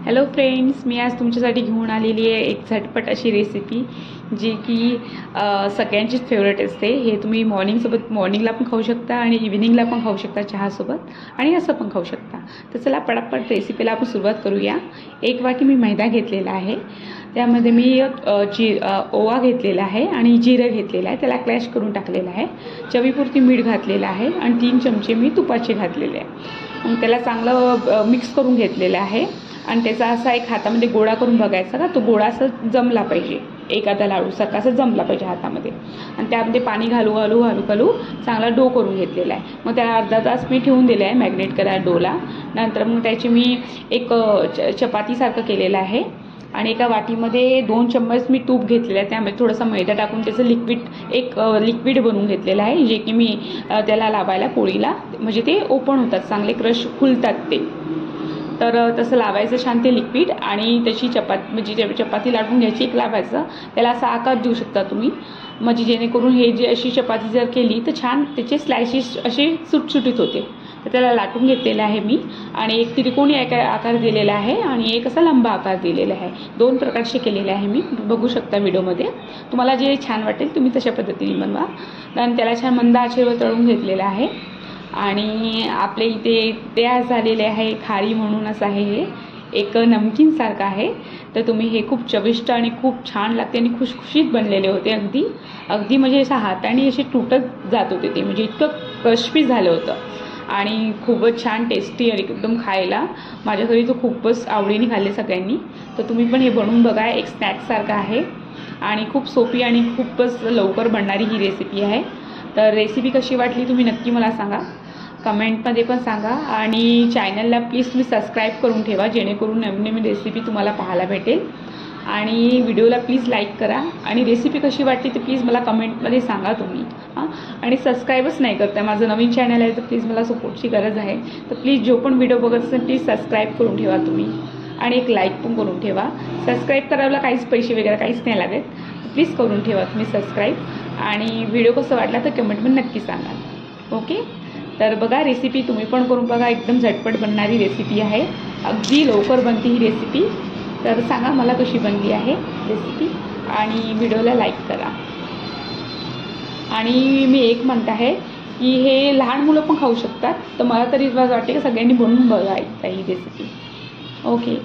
Hello friends, मी आज तुमच्यासाठी घेऊन आलेली आहे एक झटपट अशी रेसिपी जी की सगळ्यांचीच फेवरेट असते। हे तुम्ही मॉर्निंगला पण खाऊ शकता आणि इव्हिनिंगला पण खाऊ शकता चहासोबत, आणि असं पण खाऊ शकता। तर चला पटापट रेसिपीला आपण सुरुवात करूया। एक वाटी मी मैदा घेतलेला आहे, त्यामध्ये मी ओवा घेतलेला आहे आणि जिरं घेतलेलं आहे, त्याला क्रॅश करून टाकलेलं आहे। चवीपुरती मीठ घातलेलं आहे आणि 3 चमचे मी तुपाचे घातलेले आहे। मग त्याला चांगलं मिक्स करून घेतलेलं आहे आणि त्याचा असा एक हातामध्ये गोळा करून बघायचा का तो गोळा असं जमला पाहिजे, एखादा लाडूसारखा असं जमला पाहिजे हातामध्ये। आणि त्यामध्ये पाणी घालू चांगला डो करून घेतलेला आहे। मग त्याला अर्धा तास मी ठेवून दिलं आहे मॅग्नेट करायला डोला। नंतर मग त्याची मी एक चपातीसारखं केलेलं आहे आणि एका वाटीमध्ये 2 चम्मच मी तूप घेतलेलं आहे, त्यामध्ये थोडासा मैदा टाकून त्याचं लिक्विड बनवून घेतलेलं आहे, जे की मी त्याला लावायला पोळीला म्हणजे ते ओपन होतात, चांगले क्रश खुलतात ते। तर तसं लावायचं छान ते लिक्विड आणि त्याची चपाती लाटून घ्यायची, एक लावायचं त्याला असा आकार देऊ शकता तुम्ही, म्हणजे जेणेकरून हे जे अशी चपाती जर केली तर छान त्याचे स्लायसेस असे सुटसुटीत होते। तर त्याला लाटून घेतलेलं आहे मी आणि एक त्रिकोणी आकार दिलेला आहे आणि एक असा लंबा आकार दिलेला आहे। 2 प्रकारचे केलेले आहे मी, बघू शकता व्हिडिओमध्ये। तुम्हाला जे छान वाटेल तुम्ही तशा पद्धतीने बनवा। आणि त्याला छान मंद आचेवर तळून घेतलेलं आहे आणि आपल्या इथे तयार झालेले आहे खारी म्हणून असं आहे, हे एक नमकीन सारखं आहे। तर तुम्ही हे खूप चविष्ट आणि खूप छान लागते आणि खुशखुशीत बनलेले होते, अगदी म्हणजे असं हाताने असे तुटत जात होते ते, म्हणजे इतकं क्रिस्पी झालं होतं आणि खूपच छान टेस्टी आणि एकदम खायला माझ्या घरी तो खूपच आवडीने खाल्ले सगळ्यांनी। तर तुम्ही पण हे बनवून बघा, एक स्नॅक्ससारखं आहे आणि खूप सोपी आणि खूपच लवकर बनणारी ही रेसिपी आहे। तर रेसिपी कशी वाटली तुम्ही नक्की मला सांगा, कमेंटमध्ये पण सांगा आणि चॅनलला प्लीज तुम्ही सबस्क्राईब करून ठेवा, जेणेकरून नवीन रेसिपी तुम्हाला पाहायला भेटेल। आणि व्हिडिओला प्लीज लाईक करा आणि रेसिपी कशी वाटली ते प्लीज मला कमेंटमध्ये सांगा तुम्ही। आणि सबस्क्राईबच नाही करता, माझं नवीन चॅनल आहे, तर प्लीज मला सपोर्टची गरज आहे। तर प्लीज जो पण व्हिडिओ बघत असेल प्लीज सबस्क्राईब करून ठेवा तुम्ही आणि एक लाईक पण करून ठेवा। सबस्क्राईब करायला काहीच पैसे वगैरे काहीच नाही लागत, प्लीज करून ठेवा तुम्ही सबस्क्राईब। आणि व्हिडिओ कसं वाटला तर कमेंटमध्ये नक्की सांगा, ओके। तर बघा रेसिपी तुम्ही पण करून बघा, एकदम झटपट बनणारी रेसिपी आहे, अगदी लवकर बनते ही रेसिपी। तर सांगा मला कशी बनली आहे रेसिपी आणि व्हिडिओला लाईक करा। आणि मी एक म्हणत आहे की हे लहान मुलं पण खाऊ शकतात, तर मला तरी वाटते की सगळ्यांनी बनवून बघा ही रेसिपी, ओके।